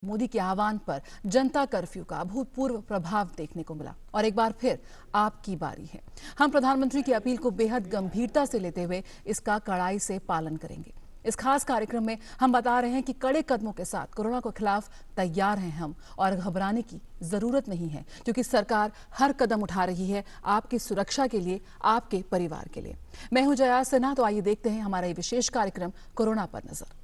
मोदी के आह्वान पर जनता कर्फ्यू का अभूतपूर्व प्रभाव देखने को मिला और एक बार फिर आपकी बारी है। हम प्रधानमंत्री की अपील को बेहद गंभीरता से लेते हुए इसका कड़ाई से पालन करेंगे। इस खास कार्यक्रम में हम बता रहे हैं कि कड़े कदमों के साथ कोरोना के खिलाफ तैयार हैं हम और घबराने की जरूरत नहीं है, क्योंकि सरकार हर कदम उठा रही है आपकी सुरक्षा के लिए, आपके परिवार के लिए। मैं हूं जया सिन्हा, तो आइए देखते हैं हमारा ये विशेष कार्यक्रम कोरोना पर नजर।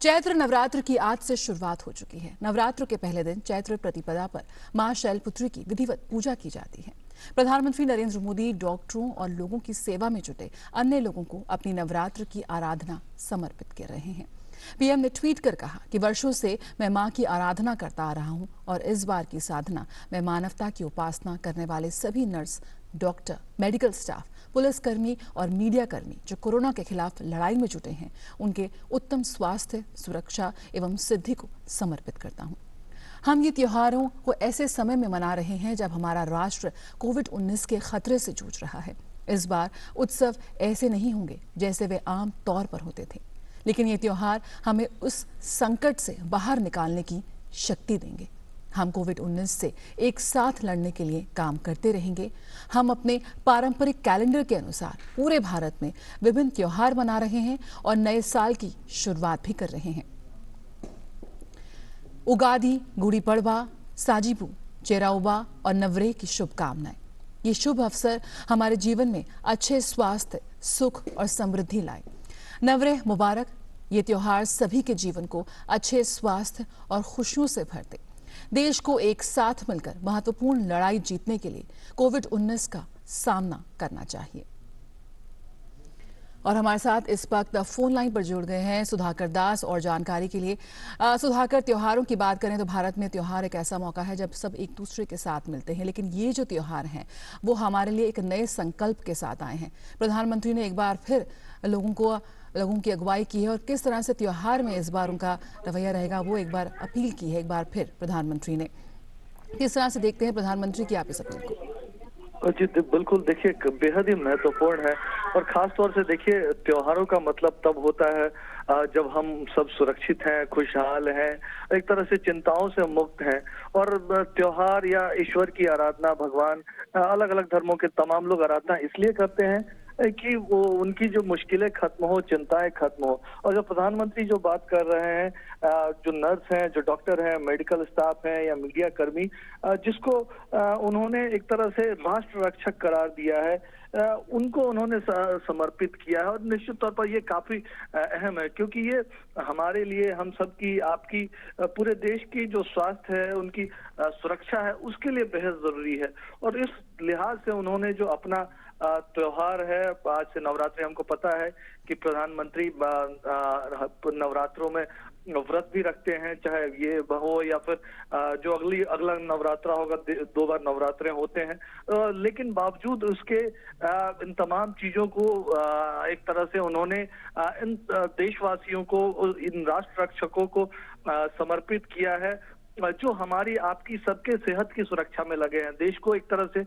चैत्र नवरात्र की आज से शुरुआत हो चुकी है। नवरात्र के पहले दिन चैत्र प्रतिपदा पर मां शैलपुत्री की विधिवत पूजा की जाती है। प्रधानमंत्री नरेंद्र मोदी डॉक्टरों और लोगों की सेवा में जुटे अन्य लोगों को अपनी नवरात्र की आराधना समर्पित कर रहे हैं। पीएम ने ट्वीट कर कहा कि वर्षों से मैं मां की आराधना करता आ रहा हूं और इस बार की साधना मैं मानवता की उपासना करने वाले सभी नर्स, डॉक्टर, मेडिकल स्टाफ, पुलिसकर्मी और मीडिया कर्मी जो कोरोना के खिलाफ लड़ाई में जुटे हैं, उनके उत्तम स्वास्थ्य, सुरक्षा एवं सिद्धि को समर्पित करता हूं। हम ये त्योहारों को ऐसे समय में मना रहे हैं जब हमारा राष्ट्र कोविड-19 के खतरे से जूझ रहा है। इस बार उत्सव ऐसे नहीं होंगे जैसे वे आम तौर पर होते थे, लेकिन ये त्योहार हमें उस संकट से बाहर निकालने की शक्ति देंगे। हम कोविड-19 से एक साथ लड़ने के लिए काम करते रहेंगे। हम अपने पारंपरिक कैलेंडर के अनुसार पूरे भारत में विभिन्न त्योहार मना रहे हैं और नए साल की शुरुआत भी कर रहे हैं। उगादी, गुड़ी पड़वा, साजिबू, चेराउबा और नवरेह की शुभकामनाएं। ये शुभ अवसर हमारे जीवन में अच्छे स्वास्थ्य, सुख और समृद्धि लाए। नवरेह मुबारक। ये त्योहार सभी के जीवन को अच्छे स्वास्थ्य और खुशियों से भर दे। देश को एक साथ मिलकर महत्वपूर्ण लड़ाई जीतने के लिए कोविड-19 का सामना करना चाहिए। और हमारे साथ इस वक्त फोन लाइन पर जुड़ गए हैं सुधाकर दास और जानकारी के लिए। सुधाकर, त्योहारों की बात करें तो भारत में त्योहार एक ऐसा मौका है जब सब एक दूसरे के साथ मिलते हैं, लेकिन ये जो त्योहार हैं वो हमारे लिए एक नए संकल्प के साथ आए हैं। प्रधानमंत्री ने एक बार फिर लोगों की अगुवाई की है और किस तरह से त्योहार में इस बार उनका रवैया रहेगा वो एक बार अपील की है। एक बार फिर प्रधानमंत्री ने किस तरह से देखते हैं प्रधानमंत्री की आप इस अपील को? जी बिल्कुल, देखिए बेहद ही महत्वपूर्ण है और खास तौर से देखिए त्योहारों का मतलब तब होता है जब हम सब सुरक्षित हैं, खुशहाल हैं, एक तरह से चिंताओं से मुक्त हैं। और त्योहार या ईश्वर की आराधना, भगवान, अलग अलग धर्मों के तमाम लोग आराधना इसलिए करते हैं कि वो उनकी जो मुश्किलें खत्म हो, चिंताएं खत्म हो। और जो प्रधानमंत्री जो बात कर रहे हैं, जो नर्स हैं, जो डॉक्टर हैं, मेडिकल स्टाफ हैं या मीडिया कर्मी, जिसको उन्होंने एक तरह से राष्ट्र रक्षक करार दिया है, उनको उन्होंने समर्पित किया है। और निश्चित तौर पर ये काफी अहम है, क्योंकि ये हमारे लिए, हम सबकी, आपकी, पूरे देश की जो स्वास्थ्य है, उनकी सुरक्षा है, उसके लिए बेहद जरूरी है। और इस लिहाज से उन्होंने जो अपना त्योहार है, आज से नवरात्रि, हमको पता है कि प्रधानमंत्री नवरात्रों में व्रत भी रखते हैं, चाहे ये हो या फिर जो अगला नवरात्रा होगा, 2 बार नवरात्रे होते हैं। लेकिन बावजूद उसके इन तमाम चीजों को एक तरह से उन्होंने इन देशवासियों को, इन राष्ट्र रक्षकों को समर्पित किया है, जो हमारी, आपकी, सबके सेहत की सुरक्षा में लगे हैं, देश को एक तरह से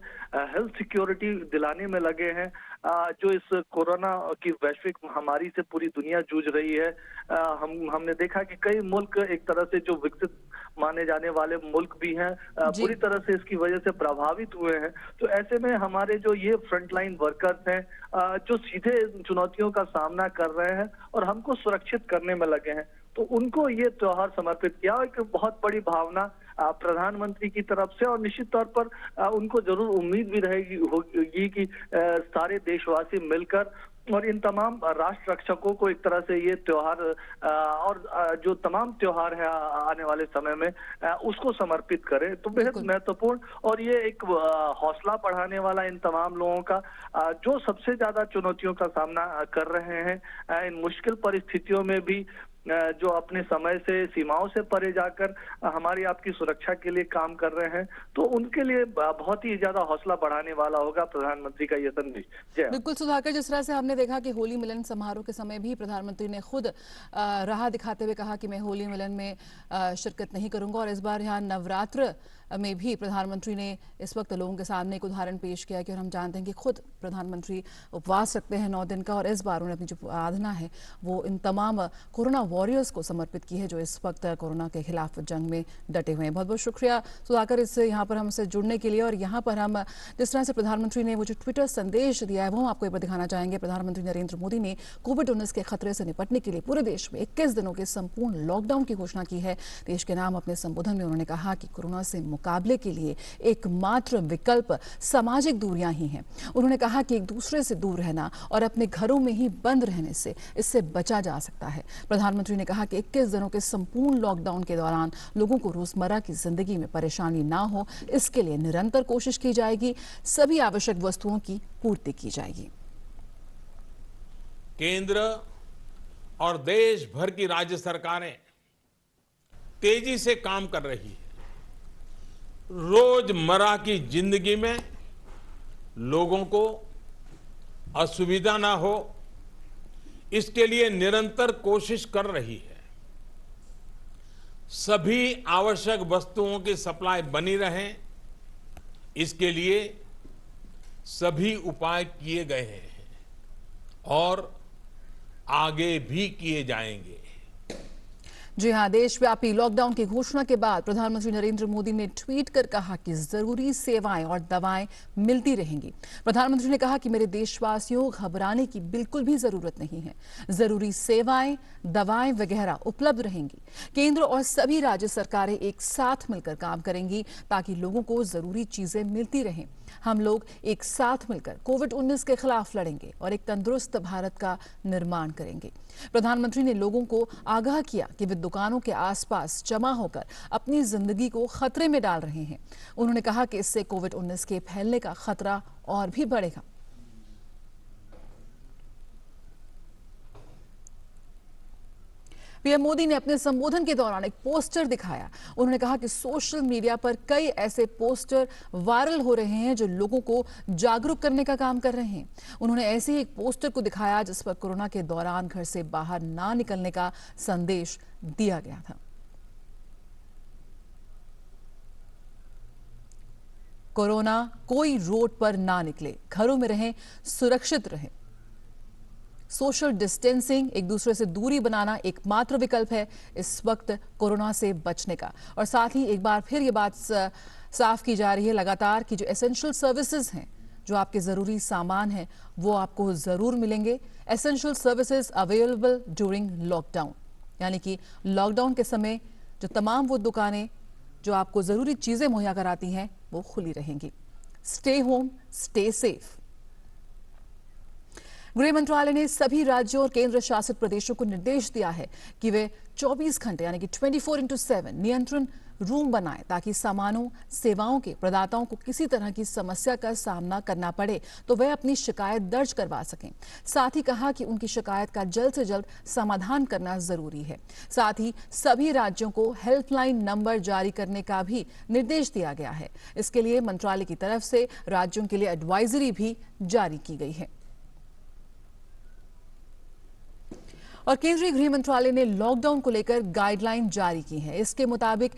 हेल्थ सिक्योरिटी दिलाने में लगे हैं। जो इस कोरोना की वैश्विक महामारी से पूरी दुनिया जूझ रही है, हमने देखा कि कई मुल्क एक तरह से जो विकसित माने जाने वाले मुल्क भी हैं, पूरी तरह से इसकी वजह से प्रभावित हुए हैं। तो ऐसे में हमारे जो ये फ्रंटलाइन वर्कर्स हैं, जो सीधे चुनौतियों का सामना कर रहे हैं और हमको सुरक्षित करने में लगे हैं, तो उनको ये त्योहार समर्पित किया। एक बहुत बड़ी भावना प्रधानमंत्री की तरफ से, और निश्चित तौर पर उनको जरूर उम्मीद भी होगी कि सारे देशवासी मिलकर और इन तमाम राष्ट्र रक्षकों को एक तरह से ये त्योहार और जो तमाम त्योहार है आने वाले समय में, उसको समर्पित करें। तो बेहद महत्वपूर्ण, और ये एक हौसला बढ़ाने वाला इन तमाम लोगों का, जो सबसे ज्यादा चुनौतियों का सामना कर रहे हैं, इन मुश्किल परिस्थितियों में भी जो अपने समय से, सीमाओं से परे जाकर हमारी, आपकी सुरक्षा के लिए काम कर रहे हैं, तो उनके लिए बहुत ही ज्यादा हौसला बढ़ाने वाला होगा प्रधानमंत्री का ये संदेश। बिल्कुल सुधाकर, जिस तरह से हमने देखा कि होली मिलन समारोह के समय भी प्रधानमंत्री ने खुद राह दिखाते हुए कहा कि मैं होली मिलन में शिरकत नहीं करूंगा, और इस बार यहाँ नवरात्र में भी प्रधानमंत्री ने इस वक्त लोगों के सामने एक उदाहरण पेश किया कि और हम जानते हैं कि खुद प्रधानमंत्री उपवास रखते हैं 9 दिन का, और इस बार उन्होंने अपनी जो आराधना है वो इन तमाम कोरोना वॉरियर्स को समर्पित की है जो इस वक्त कोरोना के खिलाफ जंग में डटे हुए हैं। बहुत बहुत शुक्रिया सुधाकर इससे यहाँ पर हमसे जुड़ने के लिए। और यहाँ पर हम जिस तरह से प्रधानमंत्री ने वो जो ट्विटर संदेश दिया है वो हम आपको एक बार दिखाना चाहेंगे। प्रधानमंत्री नरेंद्र मोदी ने कोविड-19 के खतरे से निपटने के लिए पूरे देश में 21 दिनों के संपूर्ण लॉकडाउन की घोषणा की है। देश के नाम अपने संबोधन में उन्होंने कहा कि कोरोना से मुकाबले के लिए एकमात्र विकल्प सामाजिक दूरियां ही हैं। उन्होंने कहा कि एक दूसरे से दूर रहना और अपने घरों में ही बंद रहने से इससे बचा जा सकता है। प्रधानमंत्री ने कहा कि 21 दिनों के संपूर्ण लॉकडाउन के दौरान लोगों को रोजमर्रा की जिंदगी में परेशानी ना हो, इसके लिए निरंतर कोशिश की जाएगी, सभी आवश्यक वस्तुओं की पूर्ति की जाएगी। केंद्र और देश भर की राज्य सरकारें तेजी से काम कर रही है। रोजमर्रा की जिंदगी में लोगों को असुविधा ना हो, इसके लिए निरंतर कोशिश कर रही है। सभी आवश्यक वस्तुओं की सप्लाई बनी रहे, इसके लिए सभी उपाय किए गए हैं और आगे भी किए जाएंगे। जी हां, देशव्यापी लॉकडाउन की घोषणा के बाद प्रधानमंत्री नरेंद्र मोदी ने ट्वीट कर कहा कि जरूरी सेवाएं और दवाएं मिलती रहेंगी। प्रधानमंत्री ने कहा कि मेरे देशवासियों, घबराने की बिल्कुल भी जरूरत नहीं है। जरूरी सेवाएं, दवाएं वगैरह उपलब्ध रहेंगी। केंद्र और सभी राज्य सरकारें एक साथ मिलकर काम करेंगी ताकि लोगों को जरूरी चीजें मिलती रहें। हम लोग एक साथ मिलकर कोविड-19 के खिलाफ लड़ेंगे और एक तंदुरुस्त भारत का निर्माण करेंगे। प्रधानमंत्री ने लोगों को आगाह किया कि वे दुकानों के आसपास जमा होकर अपनी जिंदगी को खतरे में डाल रहे हैं। उन्होंने कहा कि इससे कोविड-19 के फैलने का खतरा और भी बढ़ेगा। पीएम मोदी ने अपने संबोधन के दौरान एक पोस्टर दिखाया। उन्होंने कहा कि सोशल मीडिया पर कई ऐसे पोस्टर वायरल हो रहे हैं जो लोगों को जागरूक करने का काम कर रहे हैं। उन्होंने ऐसे ही एक पोस्टर को दिखाया जिस पर कोरोना के दौरान घर से बाहर ना निकलने का संदेश दिया गया था। कोरोना, कोई रोड पर ना निकले, घरों में रहें, सुरक्षित रहें। सोशल डिस्टेंसिंग, एक दूसरे से दूरी बनाना एकमात्र विकल्प है इस वक्त कोरोना से बचने का। और साथ ही एक बार फिर ये बात साफ की जा रही है लगातार कि जो एसेंशियल सर्विसेज हैं, जो आपके जरूरी सामान हैं, वो आपको जरूर मिलेंगे। Essential services available during lockdown, यानी कि लॉकडाउन के समय जो तमाम वो दुकानें जो आपको जरूरी चीजें मुहैया कराती हैं वो खुली रहेंगी। Stay home, stay safe. गृह मंत्रालय ने सभी राज्यों और केंद्र शासित प्रदेशों को निर्देश दिया है कि वे 24 घंटे यानी कि 24/7 नियंत्रण रूम बनाएं ताकि सामानों, सेवाओं के प्रदाताओं को किसी तरह की समस्या का सामना करना पड़े तो वे अपनी शिकायत दर्ज करवा सकें। साथ ही कहा कि उनकी शिकायत का जल्द से जल्द समाधान करना जरूरी है। साथ ही सभी राज्यों को हेल्पलाइन नंबर जारी करने का भी निर्देश दिया गया है। इसके लिए मंत्रालय की तरफ से राज्यों के लिए एडवाइजरी भी जारी की गई है। और केंद्रीय गृह मंत्रालय ने लॉकडाउन को लेकर गाइडलाइन जारी की है। इसके मुताबिक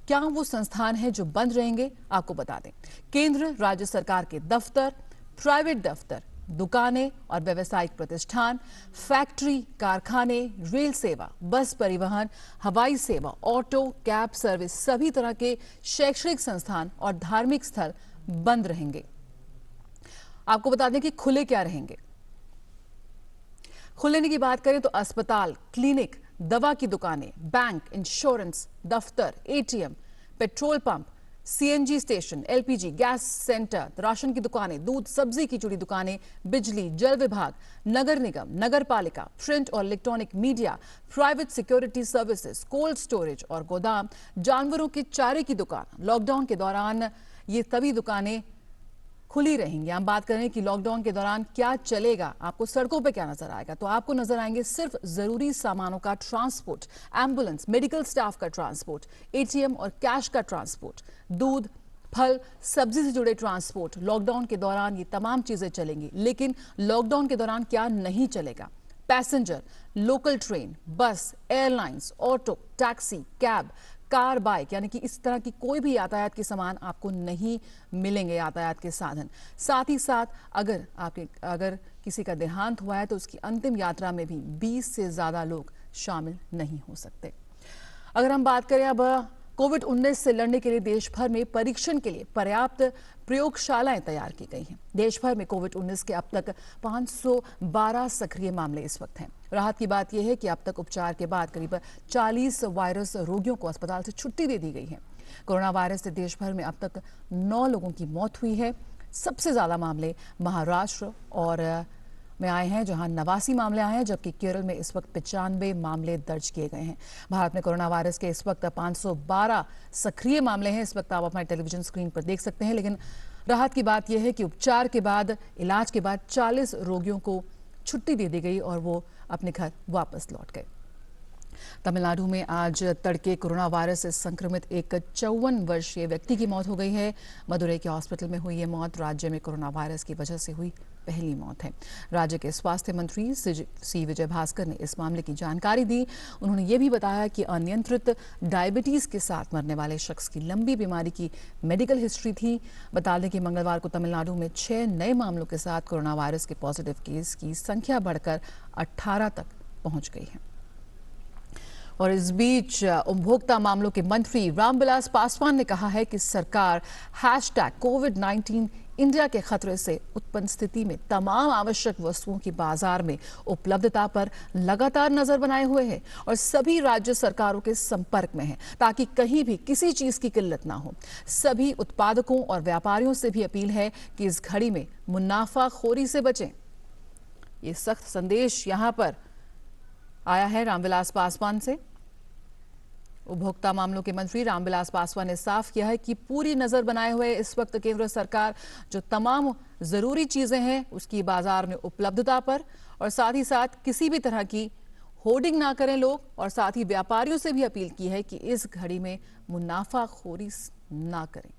क्या वो संस्थान हैं जो बंद रहेंगे, आपको बता दें। केंद्र, राज्य सरकार के दफ्तर, प्राइवेट दफ्तर, दुकानें और व्यावसायिक प्रतिष्ठान, फैक्ट्री, कारखाने, रेल सेवा, बस परिवहन, हवाई सेवा, ऑटो, कैब सर्विस, सभी तरह के शैक्षणिक संस्थान और धार्मिक स्थल बंद रहेंगे। आपको बता दें कि खुले क्या रहेंगे। खुलने की बात करें तो अस्पताल, क्लिनिक, दवा की दुकानें, बैंक, इंश्योरेंस, दफ्तर, ATM, petrol pump, CNG station, LPG, gas centre, ration की दुकानें, दूध सब्जी की जुड़ी दुकानें, बिजली, जल विभाग, नगर निगम, नगर पालिका, प्रिंट और electronic media, private security services, cold storage और गोदाम, जानवरों के चारे की दुकान। लॉकडाउन के दौरान ये सभी दुकानें खुली रहेंगी। हम बात करें कि लॉकडाउन के दौरान क्या चलेगा, आपको सड़कों पे क्या नजर आएगा, तो आपको नजर आएंगे सिर्फ जरूरी सामानों का ट्रांसपोर्ट, एम्बुलेंस, मेडिकल स्टाफ का ट्रांसपोर्ट, एटीएम और कैश का ट्रांसपोर्ट, दूध, फल, सब्जी से जुड़े ट्रांसपोर्ट। लॉकडाउन के दौरान ये तमाम चीजें चलेंगी। लेकिन लॉकडाउन के दौरान क्या नहीं चलेगा? पैसेंजर, लोकल ट्रेन, बस, airlines, auto, taxi, cab, car, bike यानी कि इस तरह की कोई भी यातायात के सामान आपको नहीं मिलेंगे, यातायात के साधन। साथ ही साथ अगर किसी का देहांत हुआ है तो उसकी अंतिम यात्रा में भी 20 से ज्यादा लोग शामिल नहीं हो सकते। अगर हम बात करें अब कोविड-19 से लड़ने के लिए देश भर में परीक्षण के लिए पर्याप्त प्रयोगशालाएं तैयार की गई हैं। देश भर में कोविड-19 के अब तक 512 सक्रिय मामले इस वक्त हैं। राहत की बात यह है कि अब तक उपचार के बाद करीब 40 वायरस रोगियों को अस्पताल से छुट्टी दे दी गई है। कोरोना वायरस से देश भर में अब तक 9 लोगों की मौत हुई है। सबसे ज्यादा मामले महाराष्ट्र और में आए हैं, जहां 89 मामले आए हैं, जबकि केरल में इस वक्त 95 मामले दर्ज किए गए हैं। भारत में कोरोना वायरस के इस वक्त 512 सक्रिय मामले हैं। इस वक्त आप अपने टेलीविजन स्क्रीन पर देख सकते हैं। लेकिन राहत की बात यह है कि उपचार के बाद, इलाज के बाद 40 रोगियों को छुट्टी दे दी गई और वो अपने घर वापस लौट गए। तमिलनाडु में आज तड़के कोरोना वायरस से संक्रमित एक 54 वर्षीय व्यक्ति की मौत हो गई है। मदुरई के हॉस्पिटल में हुई ये मौत राज्य में कोरोना वायरस की वजह से हुई पहली मौत है। राज्य के स्वास्थ्य मंत्री सी विजय भास्कर ने इस मामले की जानकारी दी। उन्होंने ये भी बताया कि अनियंत्रित डायबिटीज के साथ मरने वाले शख्स की लंबी बीमारी की मेडिकल हिस्ट्री थी। बता दें कि मंगलवार को तमिलनाडु में 6 नए मामलों के साथ कोरोना वायरस के पॉजिटिव केस की संख्या बढ़कर 18 तक पहुंच गई है। और इस बीच उपभोक्ता मामलों के मंत्री रामविलास पासवान ने कहा है कि सरकार #कोविड-19 इंडिया के खतरे से उत्पन्न स्थिति में तमाम आवश्यक वस्तुओं की बाजार में उपलब्धता पर लगातार नजर बनाए हुए है और सभी राज्य सरकारों के संपर्क में है, ताकि कहीं भी किसी चीज की किल्लत ना हो। सभी उत्पादकों और व्यापारियों से भी अपील है कि इस घड़ी में मुनाफाखोरी से बचें। ये सख्त संदेश यहां पर आया है रामविलास पासवान से। उपभोक्ता मामलों के मंत्री रामविलास पासवान ने साफ किया है कि पूरी नजर बनाए हुए इस वक्त केंद्र सरकार जो तमाम जरूरी चीजें हैं उसकी बाजार में उपलब्धता पर, और साथ ही साथ किसी भी तरह की होर्डिंग ना करें लोग, और साथ ही व्यापारियों से भी अपील की है कि इस घड़ी में मुनाफाखोरी ना करें।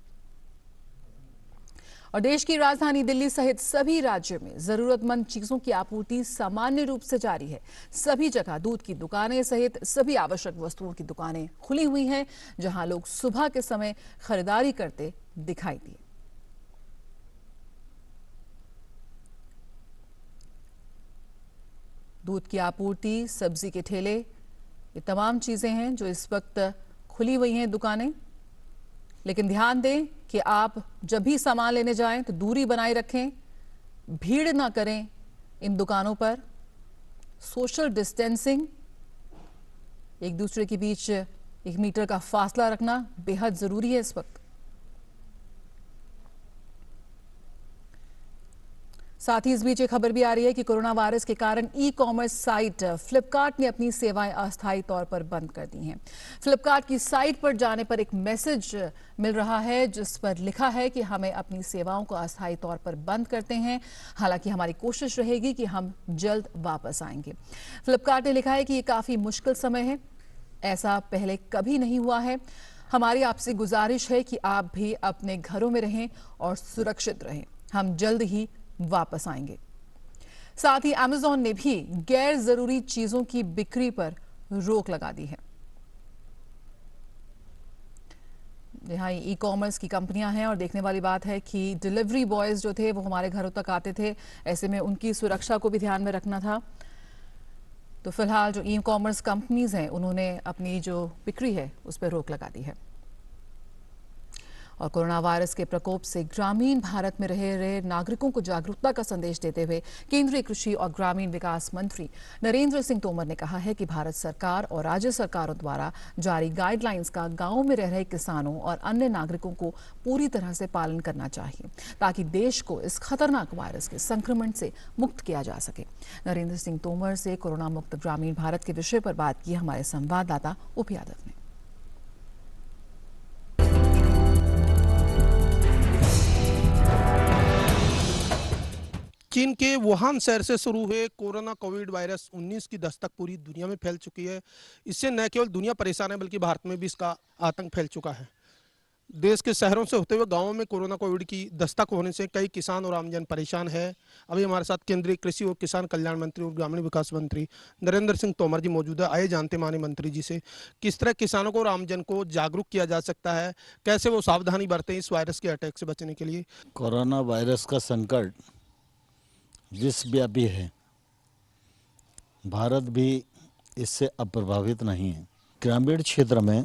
और देश की राजधानी दिल्ली सहित सभी राज्यों में जरूरतमंद चीजों की आपूर्ति सामान्य रूप से जारी है। सभी जगह दूध की दुकानें सहित सभी आवश्यक वस्तुओं की दुकानें खुली हुई हैं, जहां लोग सुबह के समय खरीदारी करते दिखाई दिए। दूध की आपूर्ति, सब्जी के ठेले, ये तमाम चीजें हैं जो इस वक्त खुली हुई हैं दुकानें। लेकिन ध्यान दें कि आप जब भी सामान लेने जाएं तो दूरी बनाए रखें, भीड़ ना करें इन दुकानों पर, सोशल डिस्टेंसिंग, एक दूसरे के बीच 1 मीटर का फासला रखना बेहद जरूरी है इस वक्त। साथ ही इस बीच एक खबर भी आ रही है कि कोरोना वायरस के कारण ई-कॉमर्स साइट फ्लिपकार्ट ने अपनी सेवाएं अस्थायी तौर पर बंद कर दी हैं। फ्लिपकार्ट की साइट पर जाने पर एक मैसेज मिल रहा है जिस पर लिखा है कि हमें अपनी सेवाओं को अस्थायी तौर पर बंद करते हैं, हालांकि हमारी कोशिश रहेगी कि हम जल्द वापस आएंगे। फ्लिपकार्ट ने लिखा है कि ये काफी मुश्किल समय है, ऐसा पहले कभी नहीं हुआ है। हमारी आपसे गुजारिश है कि आप भी अपने घरों में रहें और सुरक्षित रहें। हम जल्द ही वापस आएंगे। साथ ही अमेज़न ने भी गैर जरूरी चीजों की बिक्री पर रोक लगा दी है। यहाँ ई कॉमर्स की कंपनियां हैं और देखने वाली बात है कि डिलीवरी बॉयज जो थे वो हमारे घरों तक आते थे, ऐसे में उनकी सुरक्षा को भी ध्यान में रखना था। तो फिलहाल जो ई कॉमर्स कंपनीज हैं उन्होंने अपनी जो बिक्री है उस पर रोक लगा दी है। और कोरोना वायरस के प्रकोप से ग्रामीण भारत में रह रहे नागरिकों को जागरूकता का संदेश देते हुए केंद्रीय कृषि और ग्रामीण विकास मंत्री नरेंद्र सिंह तोमर ने कहा है कि भारत सरकार और राज्य सरकारों द्वारा जारी गाइडलाइंस का गांवों में रह रहे किसानों और अन्य नागरिकों को पूरी तरह से पालन करना चाहिए, ताकि देश को इस खतरनाक वायरस के संक्रमण से मुक्त किया जा सके। नरेंद्र सिंह तोमर से कोरोना मुक्त ग्रामीण भारत के विषय पर बात की हमारे संवाददाता उप यादव ने। चीन के वुहान शहर से शुरू हुए कोरोना कोविड वायरस 19 की दस्तक पूरी दुनिया में फैल चुकी है। इससे न केवल दुनिया परेशान है बल्कि भारत में भी इसका आतंक फैल चुका है। देश के शहरों से होते हुए गांवों में कोरोना कोविड की दस्तक होने से कई किसान और आमजन परेशान है। अभी हमारे साथ केंद्रीय कृषि और किसान कल्याण मंत्री और ग्रामीण विकास मंत्री नरेंद्र सिंह तोमर जी मौजूद है। आइए जानते माने मंत्री जी से किस तरह किसानों को और आमजन को जागरूक किया जा सकता है, कैसे वो सावधानी बरतें इस वायरस के अटैक से बचने के लिए। कोरोना वायरस का संकट विश्वव्यापी है, भारत भी इससे अप्रभावित नहीं है। ग्रामीण क्षेत्र में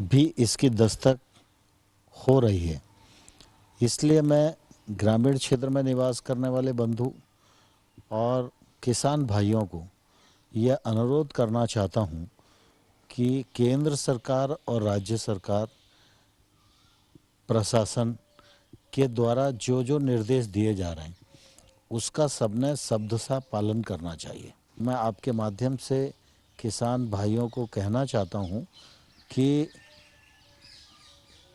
भी इसकी दस्तक हो रही है, इसलिए मैं ग्रामीण क्षेत्र में निवास करने वाले बंधु और किसान भाइयों को यह अनुरोध करना चाहता हूं कि केंद्र सरकार और राज्य सरकार प्रशासन के द्वारा जो जो निर्देश दिए जा रहे हैं उसका सबने शब्दशः पालन करना चाहिए। मैं आपके माध्यम से किसान भाइयों को कहना चाहता हूं कि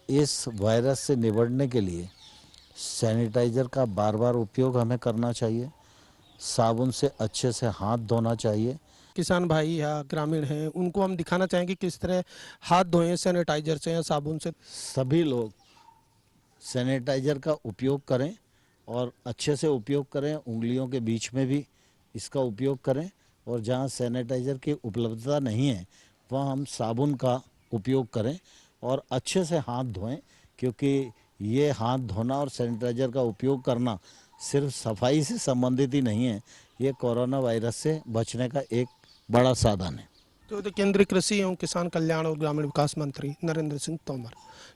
इस वायरस से निपटने के लिए सैनिटाइज़र का बार बार उपयोग हमें करना चाहिए, साबुन से अच्छे से हाथ धोना चाहिए। किसान भाई या ग्रामीण हैं उनको हम दिखाना चाहेंगे किस तरह हाथ धोएं सैनिटाइजर से या साबुन से। सभी लोग सैनिटाइज़र का उपयोग करें और अच्छे से उपयोग करें, उंगलियों के बीच में भी इसका उपयोग करें, और जहां सैनिटाइज़र की उपलब्धता नहीं है वहां हम साबुन का उपयोग करें और अच्छे से हाथ धोएं, क्योंकि ये हाथ धोना और सैनिटाइज़र का उपयोग करना सिर्फ सफाई से संबंधित ही नहीं है, ये कोरोना वायरस से बचने का एक बड़ा साधन है। तो केंद्रीय कृषि एवं किसान कल्याण और ग्रामीण विकास मंत्री नरेंद्र सिंह तोमर,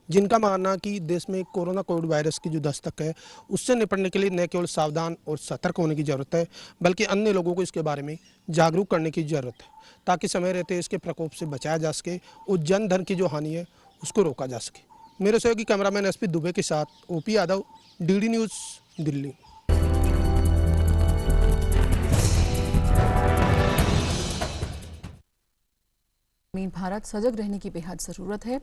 जिनका मानना कि देश में कोरोना कोविड वायरस की जो दस्तक है उससे निपटने के लिए न केवल सावधान और सतर्क होने की ज़रूरत है, बल्कि अन्य लोगों को इसके बारे में जागरूक करने की ज़रूरत है, ताकि समय रहते इसके प्रकोप से बचाया जा सके और जन धन की जो हानि है उसको रोका जा सके। मेरे सहयोगी कैमरामैन एसपी दुबे के साथ OP Yadav, DD news, Delhi. ग्रामीण भारत सजग रहने की बेहद जरूरत है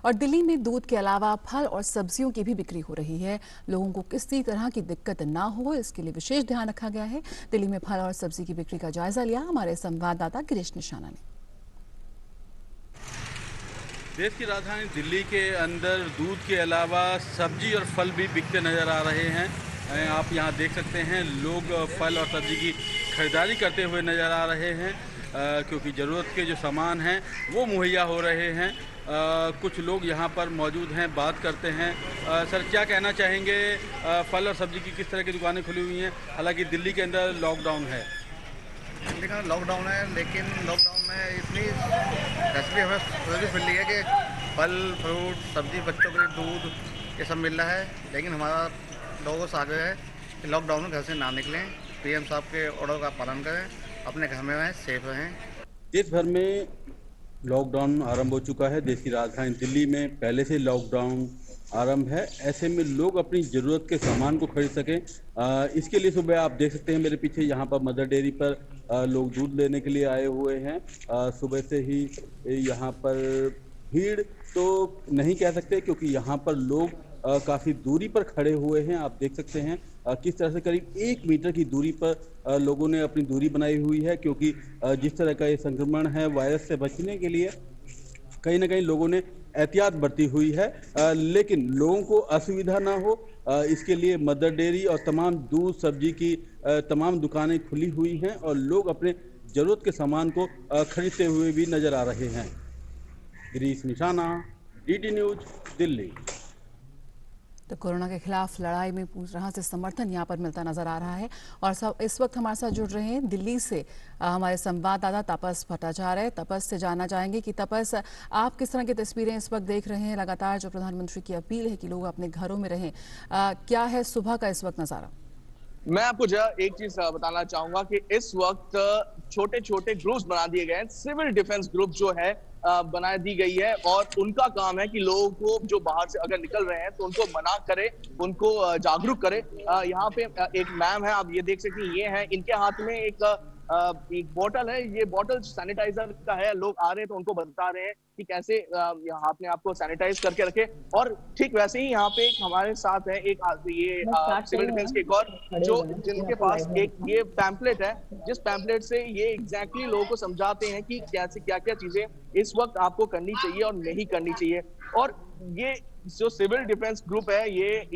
और दिल्ली में दूध के अलावा फल और सब्जियों की भी बिक्री हो रही है। लोगों को किसी तरह की दिक्कत ना हो इसके लिए विशेष ध्यान रखा गया है। दिल्ली में फल और सब्जी की बिक्री का जायजा लिया हमारे संवाददाता गिरीश निशाना ने। देश की राजधानी दिल्ली के अंदर दूध के अलावा सब्जी और फल भी बिकते नजर आ रहे हैं। आप यहां देख सकते हैं लोग फल और सब्जी की खरीदारी करते हुए नजर आ रहे हैं, क्योंकि ज़रूरत के जो सामान हैं वो मुहैया हो रहे हैं। कुछ लोग यहाँ पर मौजूद हैं, बात करते हैं। सर, क्या कहना चाहेंगे, फल और सब्जी की किस तरह की दुकानें खुली हुई हैं? हालांकि दिल्ली के अंदर लॉकडाउन है। दिल्ली का लॉकडाउन है, लेकिन लॉकडाउन में इतनी फैसिलिटी हमें मिल रही है कि फल फ्रूट सब्जी बच्चों के लिए दूध ये सब मिल रहा है। लेकिन हमारा लोगों से आगे है कि लॉकडाउन में घर से ना निकलें, पीएम साहब के ऑर्डर का पालन करें, अपने घर में रहें, सेफ रहें। देश भर में लॉकडाउन आरंभ हो चुका है। देश की राजधानी दिल्ली में पहले से लॉकडाउन आरंभ है। ऐसे में लोग अपनी ज़रूरत के सामान को खरीद सकें, इसके लिए सुबह आप देख सकते हैं मेरे पीछे यहाँ पर मदर डेयरी पर लोग दूध लेने के लिए आए हुए हैं। सुबह से ही यहाँ पर भीड़ तो नहीं कह सकते, क्योंकि यहाँ पर लोग काफ़ी दूरी पर खड़े हुए हैं। आप देख सकते हैं किस तरह से करीब 1 मीटर की दूरी पर लोगों ने अपनी दूरी बनाई हुई है, क्योंकि जिस तरह का ये संक्रमण है, वायरस से बचने के लिए कहीं ना कहीं लोगों ने एहतियात बरती हुई है। लेकिन लोगों को असुविधा ना हो इसके लिए मदर डेयरी और तमाम दूध सब्जी की तमाम दुकानें खुली हुई हैं और लोग अपने ज़रूरत के सामान को खरीदते हुए भी नज़र आ रहे हैं। गिरीश निशाना, डीडी न्यूज़, दिल्ली। तो कोरोना के खिलाफ लड़ाई में पूरी तरह से समर्थन यहाँ पर मिलता नजर आ रहा है। और सब इस वक्त हमारे साथ जुड़ रहे हैं दिल्ली से हमारे संवाददाता तपस भट्टाचार्य। तपस से जानना चाहेंगे कि तपस, आप किस तरह की तस्वीरें इस वक्त देख रहे हैं? लगातार जो प्रधानमंत्री की अपील है कि लोग अपने घरों में रहें, क्या है सुबह का इस वक्त नजारा? मैं आपको जरा एक चीज बताना चाहूंगा कि इस वक्त छोटे छोटे ग्रुप्स बना दिए गए हैं। सिविल डिफेंस ग्रुप जो है बना दी गई है और उनका काम है कि लोगों को जो बाहर से अगर निकल रहे हैं तो उनको मना करे, उनको जागरूक करे। यहाँ पे एक मैम है, आप ये देख सकते हैं, ये हैं, इनके हाथ में एक एक बोतल है, ये बोतल सैनिटाइजर का है। लोग आ रहे हैं तो उनको बता रहे हैं कि कैसे यहाँ अपने आप को सैनिटाइज करके रखे। और ठीक वैसे ही यहाँ पे हमारे साथ है एक ये सिविल डिफेंस के एक और जो जिनके पास एक ये पैम्पलेट है, जिस पैम्पलेट से ये एग्जैक्टली लोगों को समझाते हैं कि कैसे क्या क्या चीजें इस वक्त आपको करनी चाहिए और नहीं करनी चाहिए। और ये जो सिविल डिफेंस ग्रुप है, ये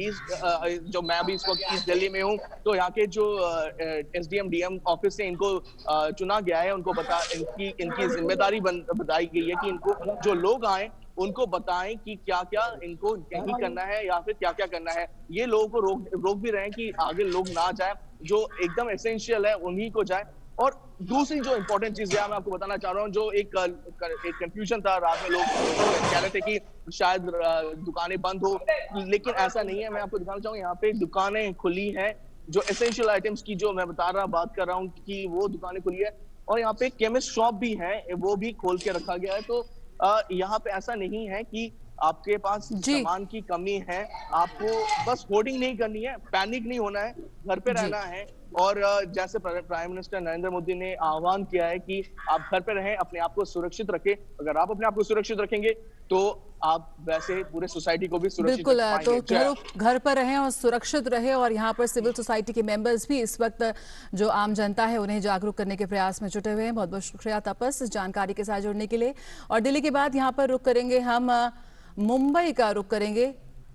जो मैं भी इस वक्त ईस्ट दिल्ली में हूँ, तो यहाँ के जो एसडीएम डीएम ऑफिस से इनको चुना गया है, उनको इनकी जिम्मेदारी बताई गई है कि इनको जो लोग आए उनको बताएं कि क्या क्या इनको नहीं करना है या फिर क्या क्या करना है। ये लोगों को रोक भी रहे हैं कि आगे लोग ना जाए, जो एकदम एसेंशियल है उन्हीं को जाए। और दूसरी जो इंपॉर्टेंट चीज है मैं आपको बताना चाह रहा हूँ, जो एक कंफ्यूजन था, रात में लोग कह रहे थे कि शायद दुकानें बंद हो, लेकिन ऐसा नहीं है। मैं आपको दिखाना चाहूंगा, यहाँ पे दुकानें खुली हैं, जो एसेंशियल आइटम्स की जो मैं बात कर रहा हूँ कि वो दुकानें खुली है। और यहाँ पे केमिस्ट शॉप भी है, वो भी खोल के रखा गया है। तो यहाँ पे ऐसा नहीं है कि आपके पास सामान की कमी है, आपको बस होर्डिंग नहीं करनी है, पैनिक नहीं होना है, घर पे रहना है। और जैसे प्राइम मिनिस्टर नरेंद्र मोदी ने आह्वान किया है कि आप घर पे रहें, अपने आप को सुरक्षित रखें। अगर आप अपने आप को सुरक्षित रखेंगे तो आप वैसे पूरे सोसाइटी को भी सुरक्षित बिल्कुल, तो घर पर रहें और सुरक्षित रहे। और यहाँ पर सिविल सोसाइटी के मेंबर्स भी इस वक्त जो आम जनता है उन्हें जागरूक करने के प्रयास में जुटे हुए हैं। बहुत बहुत शुक्रिया तपस इस जानकारी के साथ जुड़ने के लिए। और दिल्ली के बाद यहाँ पर रुक करेंगे हम मुंबई का रुख करेंगे,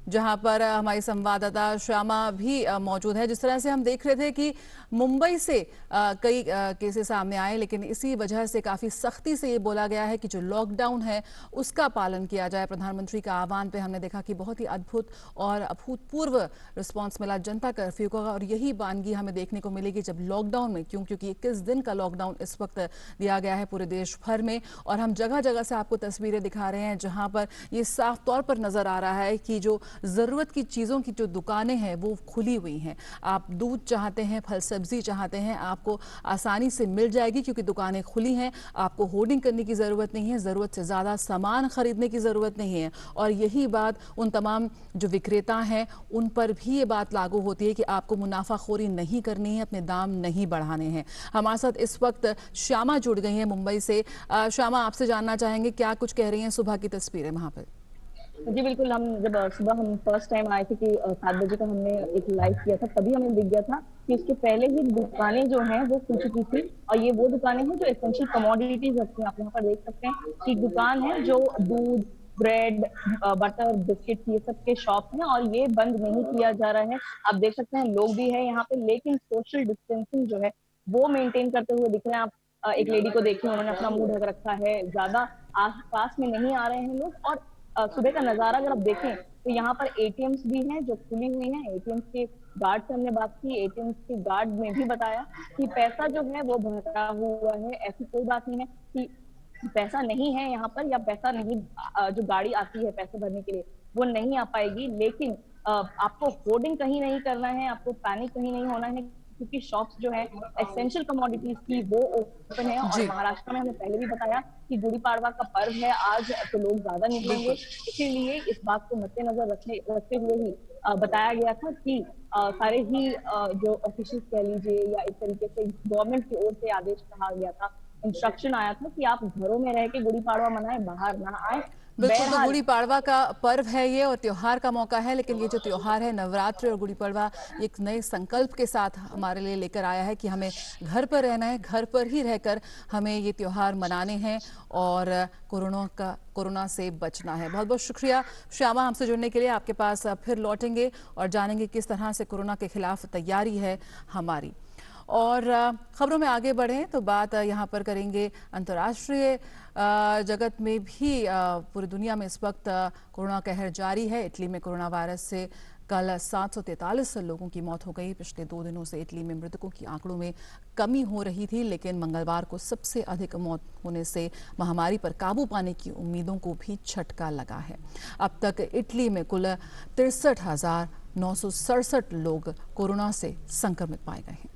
जहां पर हमारी संवाददाता श्यामा भी मौजूद है। जिस तरह से हम देख रहे थे कि मुंबई से कई केसेस सामने आए, लेकिन इसी वजह से काफ़ी सख्ती से ये बोला गया है कि जो लॉकडाउन है उसका पालन किया जाए। प्रधानमंत्री का आह्वान पे हमने देखा कि बहुत ही अद्भुत और अभूतपूर्व रिस्पांस मिला जनता कर्फ्यू का। और यही वानगी हमें देखने को मिलेगी जब लॉकडाउन में, क्योंकि 21 दिन का लॉकडाउन इस वक्त दिया गया है पूरे देश भर में। और हम जगह जगह से आपको तस्वीरें दिखा रहे हैं जहाँ पर ये साफ तौर पर नज़र आ रहा है कि जो ज़रूरत की चीज़ों की जो दुकानें हैं वो खुली हुई हैं। आप दूध चाहते हैं, फल सब्जी चाहते हैं, आपको आसानी से मिल जाएगी क्योंकि दुकानें खुली हैं। आपको होर्डिंग करने की ज़रूरत नहीं है, ज़रूरत से ज़्यादा सामान खरीदने की ज़रूरत नहीं है। और यही बात उन तमाम जो विक्रेता हैं उन पर भी ये बात लागू होती है कि आपको मुनाफाखोरी नहीं करनी है, अपने दाम नहीं बढ़ाने हैं। हमारे साथ इस वक्त श्यामा जुड़ गई हैं मुंबई से। श्यामा, आपसे जानना चाहेंगे क्या कुछ कह रही हैं सुबह की तस्वीरें वहाँ पर? जी बिल्कुल, हम जब सुबह हम फर्स्ट टाइम आए थे कि 7 बजे का हमने एक लाइव किया था, तभी हमें दिख गया था कि उसके पहले ही दुकानें जो हैं वो खुल चुकी थी। और ये वो दुकानें हैं जो एसेंशियल कमोडिटीज रखती हैं। आप यहाँ पर देख सकते हैं कि दुकान है जो दूध, ब्रेड, बटर, बिस्किट, ये सब के शॉप हैं और ये बंद नहीं किया जा रहा है। आप देख सकते हैं लोग भी है यहाँ पे, लेकिन सोशल डिस्टेंसिंग जो है वो मेंटेन करते हुए दिख रहे हैं। आप एक लेडी को देखिए, उन्होंने अपना मुंह ढक रखा है, ज्यादा आस-पास में नहीं आ रहे हैं लोग। और सुबह का नजारा अगर आप देखें तो यहाँ पर एटीएम्स भी हैं जो खुली हुई हैं। एटीएम्स के गार्ड से हमने बात की, एटीएम्स के गार्ड ने भी बताया कि पैसा जो है वो भरा हुआ है। ऐसी कोई बात नहीं है कि पैसा नहीं है यहाँ पर, या पैसा नहीं, जो गाड़ी आती है पैसे भरने के लिए वो नहीं आ पाएगी। लेकिन आपको होर्डिंग कहीं नहीं करना है, आपको पैनिक कहीं नहीं होना है, क्योंकि शॉप्स जो है एसेंशियल कमोडिटीज की वो ओपन है। और महाराष्ट्र में हमने पहले भी बताया कि गुड़ी पाड़वा का पर्व है आज, तो लोग ज्यादा निकलेंगे, इसीलिए इस बात को मद्देनजर रखते हुए ही बताया गया था कि सारे ही जो ऑफिशियल्स कह लीजिए या एक तरीके से गवर्नमेंट की ओर से आदेश कहा गया था, इंस्ट्रक्शन आया था कि आप घरों में रह के गुड़ी पाड़वा मनाएं, बाहर ना आए। बिल्कुल, तो गुड़ी पाड़वा का पर्व है ये और त्योहार का मौका है, लेकिन ये जो त्योहार है नवरात्रि और गुड़ी पाड़वा एक नए संकल्प के साथ हमारे लिए लेकर आया है कि हमें घर पर रहना है, घर पर ही रहकर हमें ये त्योहार मनाने हैं और कोरोना से बचना है। बहुत बहुत शुक्रिया श्यामा हमसे जुड़ने के लिए। आपके पास फिर लौटेंगे और जानेंगे किस तरह से कोरोना के खिलाफ तैयारी है हमारी। और खबरों में आगे बढ़ें तो बात यहाँ पर करेंगे अंतर्राष्ट्रीय जगत में भी पूरी दुनिया में इस वक्त कोरोना कहर जारी है। इटली में कोरोना वायरस से कल 743 लोगों की मौत हो गई। पिछले 2 दिनों से इटली में मृतकों की आंकड़ों में कमी हो रही थी, लेकिन मंगलवार को सबसे अधिक मौत होने से महामारी पर काबू पाने की उम्मीदों को भी झटका लगा है। अब तक इटली में कुल 63,967 लोग कोरोना से संक्रमित पाए गए हैं।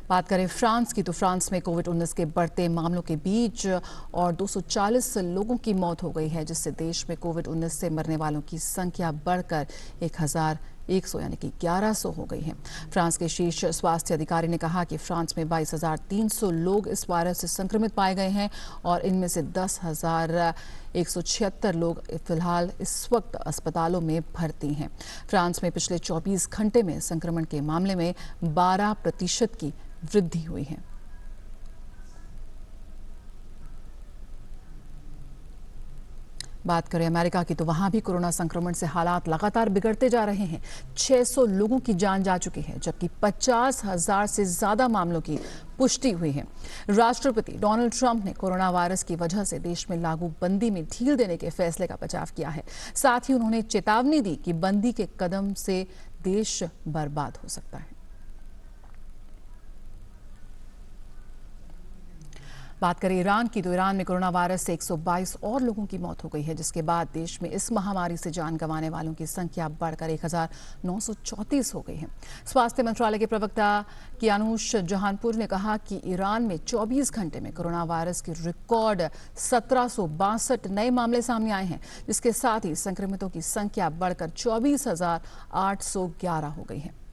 बात करें फ्रांस की, तो फ्रांस में कोविड-19 के बढ़ते मामलों के बीच और 240 लोगों की मौत हो गई है, जिससे देश में कोविड-19 से मरने वालों की संख्या बढ़कर 100 यानी कि 1100 हो गई हैं। फ्रांस के शीर्ष स्वास्थ्य अधिकारी ने कहा कि फ्रांस में 22,300 लोग इस वायरस से संक्रमित पाए गए हैं और इनमें से 10,176 लोग फिलहाल इस वक्त अस्पतालों में भर्ती हैं। फ्रांस में पिछले 24 घंटे में संक्रमण के मामले में 12% की वृद्धि हुई है। बात करें अमेरिका की तो वहां भी कोरोना संक्रमण से हालात लगातार बिगड़ते जा रहे हैं। 600 लोगों की जान जा चुकी है जबकि 50,000 से ज्यादा मामलों की पुष्टि हुई है। राष्ट्रपति डोनाल्ड ट्रंप ने कोरोना वायरस की वजह से देश में लागू बंदी में ढील देने के फैसले का बचाव किया है। साथ ही उन्होंने चेतावनी दी कि बंदी के कदम से देश बर्बाद हो सकता है। बात करें ईरान की तो ईरान में कोरोना वायरस से 122 और लोगों की मौत हो गई है, जिसके बाद देश में इस महामारी से जान गंवाने वालों की संख्या बढ़कर 1934 हो गई है। स्वास्थ्य मंत्रालय के प्रवक्ता कियानुश जहानपुर ने कहा कि ईरान में 24 घंटे में कोरोना वायरस के रिकॉर्ड 1762 नए मामले सामने आए हैं, जिसके साथ ही संक्रमितों की संख्या बढ़कर 24,811 हो गई है।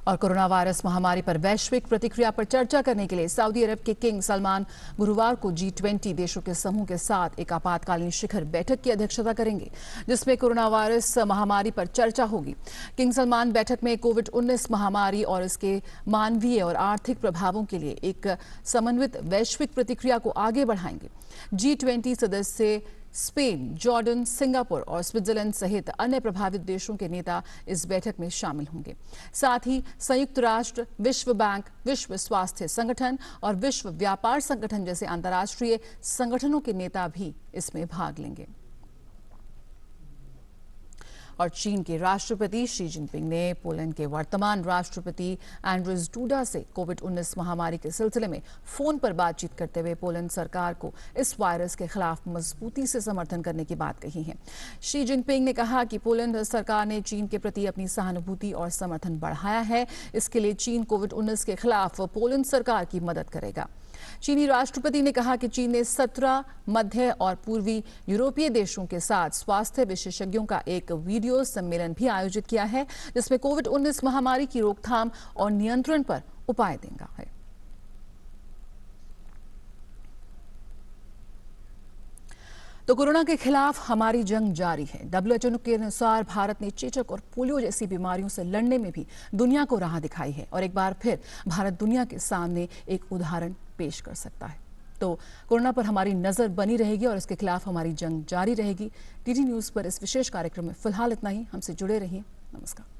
और कोरोना वायरस महामारी पर वैश्विक प्रतिक्रिया पर चर्चा करने के लिए सऊदी अरब के किंग सलमान गुरुवार को G20 देशों के समूह के साथ एक आपातकालीन शिखर बैठक की अध्यक्षता करेंगे, जिसमें कोरोना वायरस महामारी पर चर्चा होगी। किंग सलमान बैठक में कोविड-19 महामारी और इसके मानवीय और आर्थिक प्रभावों के लिए एक समन्वित वैश्विक प्रतिक्रिया को आगे बढ़ाएंगे। G20 सदस्य स्पेन, जॉर्डन, सिंगापुर और स्विट्जरलैंड सहित अन्य प्रभावित देशों के नेता इस बैठक में शामिल होंगे। साथ ही संयुक्त राष्ट्र, विश्व बैंक, विश्व स्वास्थ्य संगठन और विश्व व्यापार संगठन जैसे अंतर्राष्ट्रीय संगठनों के नेता भी इसमें भाग लेंगे। और चीन के राष्ट्रपति शी जिनपिंग ने पोलैंड के वर्तमान राष्ट्रपति एंड्रेज डूडा से कोविड-19 महामारी के सिलसिले में फोन पर बातचीत करते हुए पोलैंड सरकार को इस वायरस के खिलाफ मजबूती से समर्थन करने की बात कही है। शी जिनपिंग ने कहा कि पोलैंड सरकार ने चीन के प्रति अपनी सहानुभूति और समर्थन बढ़ाया है। इसके लिए चीन कोविड-19 के खिलाफ पोलैंड सरकार की मदद करेगा। चीनी राष्ट्रपति ने कहा कि चीन ने 17 मध्य और पूर्वी यूरोपीय देशों के साथ स्वास्थ्य विशेषज्ञों का एक वीडियो सम्मेलन भी आयोजित किया है, जिसमें कोविड-19 महामारी की रोकथाम और नियंत्रण पर उपाय देगा है। तो कोरोना के खिलाफ हमारी जंग जारी है। WHO के अनुसार भारत ने चेचक और पोलियो जैसी बीमारियों से लड़ने में भी दुनिया को राह दिखाई है और एक बार फिर भारत दुनिया के सामने एक उदाहरण पेश कर सकता है। तो कोरोना पर हमारी नजर बनी रहेगी और इसके खिलाफ हमारी जंग जारी रहेगी। DD न्यूज पर इस विशेष कार्यक्रम में फिलहाल इतना ही। हमसे जुड़े रहिए। नमस्कार।